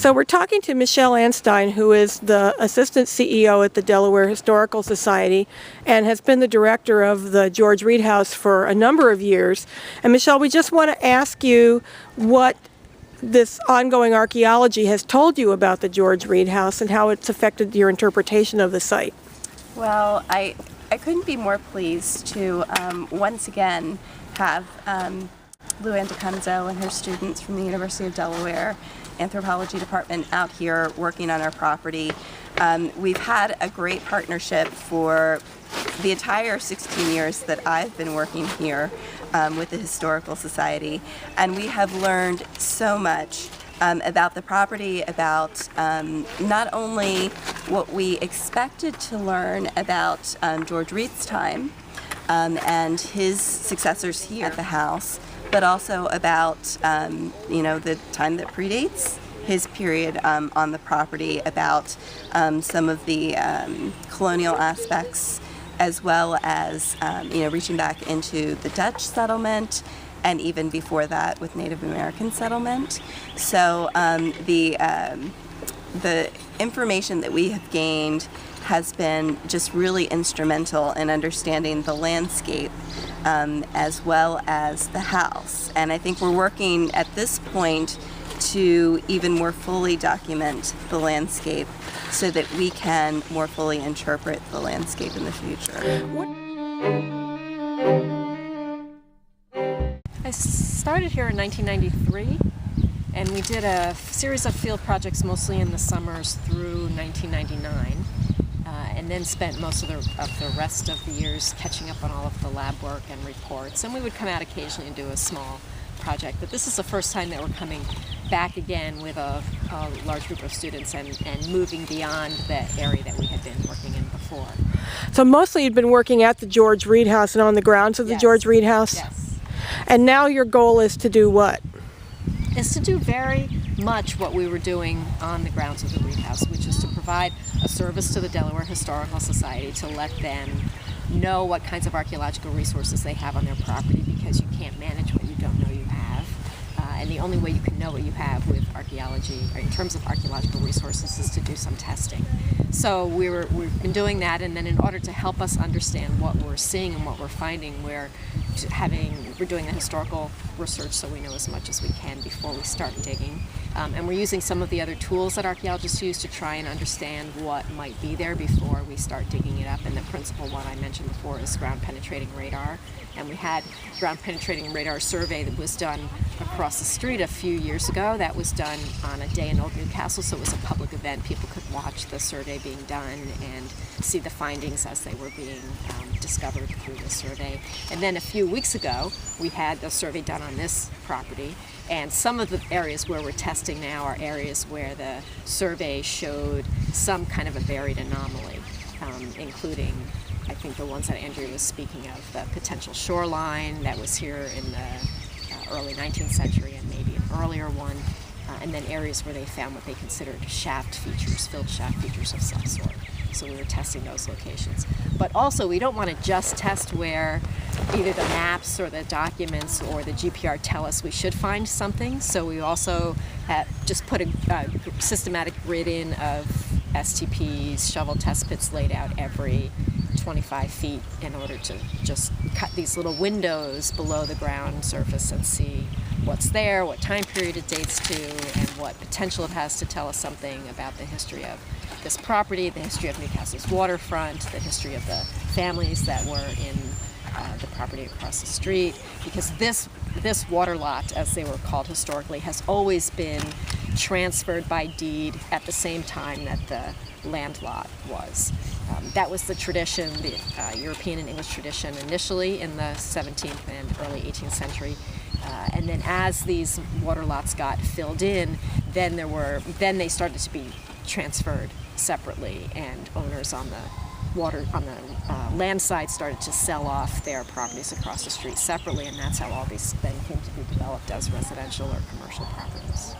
So we're talking to Michele Anstine, who is the Assistant CEO at the Delaware Historical Society and has been the director of the George Read House for a number of years. And Michele, we just want to ask you what this ongoing archaeology has told you about the George Read House and how it's affected your interpretation of the site. Well, I couldn't be more pleased to once again have LuAnn De Cunzo and her students from the University of Delaware Anthropology Department out here working on our property. We've had a great partnership for the entire 16 years that I've been working here with the Historical Society, and we have learned so much about the property, about not only what we expected to learn about George Read's time and his successors here at the house, but also about the time that predates his period on the property, about some of the colonial aspects, as well as reaching back into the Dutch settlement, and even before that with Native American settlement. So the information that we have gained has been just really instrumental in understanding the landscape as well as the house. And I think we're working at this point to even more fully document the landscape so that we can more fully interpret the landscape in the future. I started here in 1993, and we did a series of field projects mostly in the summers through 1999, and then spent most of the rest of the years catching up on all of the lab work and reports. And we would come out occasionally and do a small project, but this is the first time that we're coming back again with a large group of students and moving beyond the area that we had been working in before. So mostly you'd been working at the George Read House and on the grounds of the George Read House? Yes. And now your goal is to do what? Is to do very much what we were doing on the grounds of the Read House, which is to provide a service to the Delaware Historical Society to let them know what kinds of archaeological resources they have on their property, because you can't manage what you don't know you have. And the only way you can know what you have with archaeology, or in terms of archaeological resources, is to do some testing. So we've been doing that, and then in order to help us understand what we're seeing and what we're finding, we're doing the historical research so we know as much as we can before we start digging. And we're using some of the other tools that archaeologists use to try and understand what might be there before we start digging it up. And the principal one I mentioned before is ground penetrating radar. And we had ground penetrating radar survey that was done across the street a few years ago. That was done on a day in Old Newcastle, so it was a public event. People could watch the survey being done and see the findings as they were being discovered through the survey. And then a few weeks ago, we had the survey done on this property. And some of the areas where we're testing now are areas where the survey showed some kind of a buried anomaly, including, I think, the ones that Andrea was speaking of, the potential shoreline that was here in the early 19th century and maybe an earlier one, and then areas where they found what they considered shaft features, filled shaft features of some sort. So we were testing those locations. But also, we don't want to just test where either the maps or the documents or the GPR tell us we should find something. So we also just put a systematic grid in of STPs, shovel test pits laid out every 25 feet in order to just cut these little windows below the ground surface and see what's there, what time period it dates to, and what potential it has to tell us something about the history of this property, the history of Newcastle's waterfront, the history of the families that were in the property across the street, because this water lot, as they were called historically, has always been transferred by deed at the same time that the land lot was. That was the tradition, the European and English tradition initially in the 17th and early 18th century. And then as these water lots got filled in, then they started to be transferred separately, and owners on the land side started to sell off their properties across the street separately, and that's how all these then came to be developed as residential or commercial properties.